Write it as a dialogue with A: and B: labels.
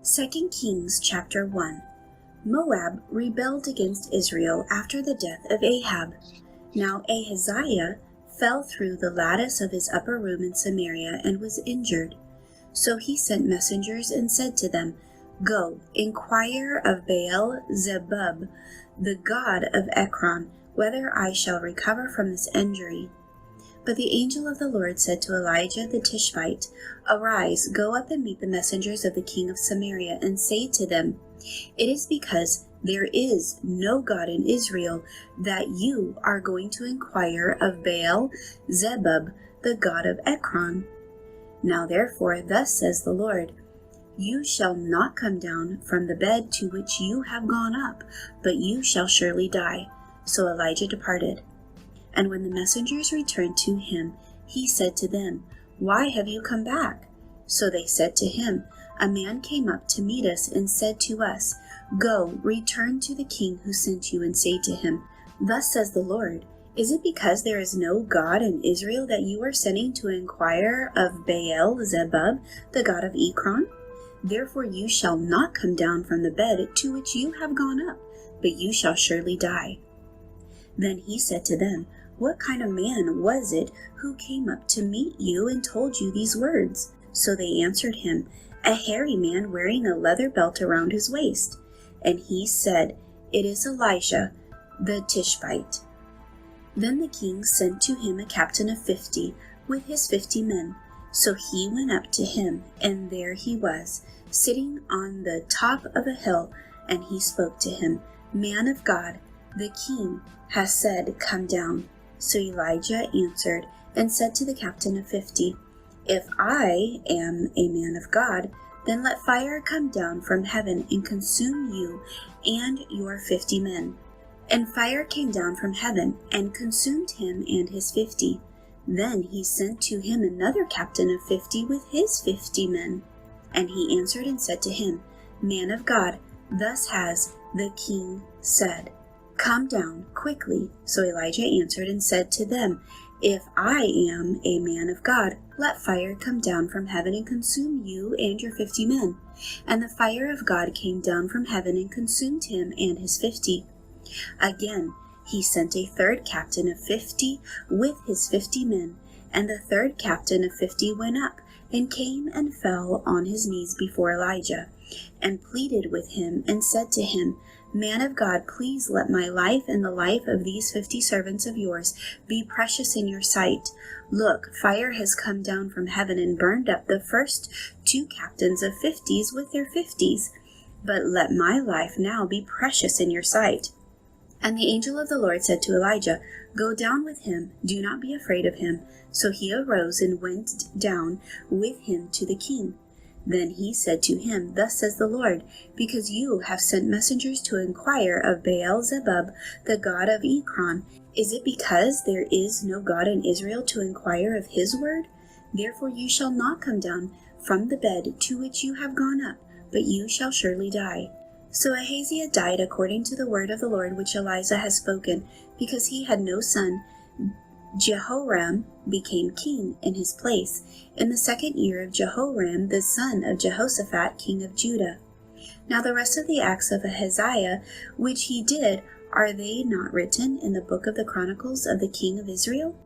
A: 2 Kings chapter 1. Moab rebelled against Israel after the death of Ahab. Now Ahaziah fell through the lattice of his upper room in Samaria and was injured. So he sent messengers and said to them, Go, inquire of Baal-zebub, the god of Ekron, whether I shall recover from this injury. But the angel of the Lord said to Elijah the Tishbite, Arise, go up and meet the messengers of the king of Samaria, and say to them, It is because there is no God in Israel that you are going to inquire of Baal-zebub, the god of Ekron. Now therefore, thus says the Lord, You shall not come down from the bed to which you have gone up, but you shall surely die. So Elijah departed. And when the messengers returned to him, he said to them, Why have you come back? So they said to him, A man came up to meet us and said to us, Go, return to the king who sent you, and say to him, Thus says the Lord, Is it because there is no God in Israel that you are sending to inquire of Baal-zebub, the god of Ekron? Therefore you shall not come down from the bed to which you have gone up, but you shall surely die. Then he said to them, What kind of man was it who came up to meet you and told you these words? So they answered him, A hairy man wearing a leather belt around his waist. And he said, It is Elijah the Tishbite. Then the king sent to him a captain of 50 with his 50 men. So he went up to him, and there he was, sitting on the top of a hill, and he spoke to him, Man of God, the king has said, Come down. So Elijah answered and said to the captain of 50, If I am a man of God, then let fire come down from heaven and consume you and your 50 men. And fire came down from heaven and consumed him and his 50. Then he sent to him another captain of 50 with his 50 men. And he answered and said to him, Man of God, thus has the king said, Come down quickly. So Elijah answered and said to them, If I am a man of God, let fire come down from heaven and consume you and your 50 men. And the fire of God came down from heaven and consumed him and his 50. Again, he sent a third captain of 50 with his 50 men, and the third captain of 50 went up and came and fell on his knees before Elijah, and pleaded with him and said to him, Man of God, please let my life and the life of these 50 servants of yours be precious in your sight. Look, fire has come down from heaven and burned up the first 2 captains of 50s with their 50s. But let my life now be precious in your sight. And the angel of the Lord said to Elijah, Go down with him, do not be afraid of him. So he arose and went down with him to the king. Then he said to him, Thus says the Lord, Because you have sent messengers to inquire of Baal-zebub, the god of Ekron, is it because there is no God in Israel to inquire of his word? Therefore you shall not come down from the bed to which you have gone up, but you shall surely die. So Ahaziah died according to the word of the Lord which Elijah had spoken, because he had no son. Jehoram became king in his place, in the 2nd year of Jehoram, the son of Jehoshaphat, king of Judah. Now the rest of the acts of Ahaziah, which he did, are they not written in the book of the Chronicles of the king of Israel?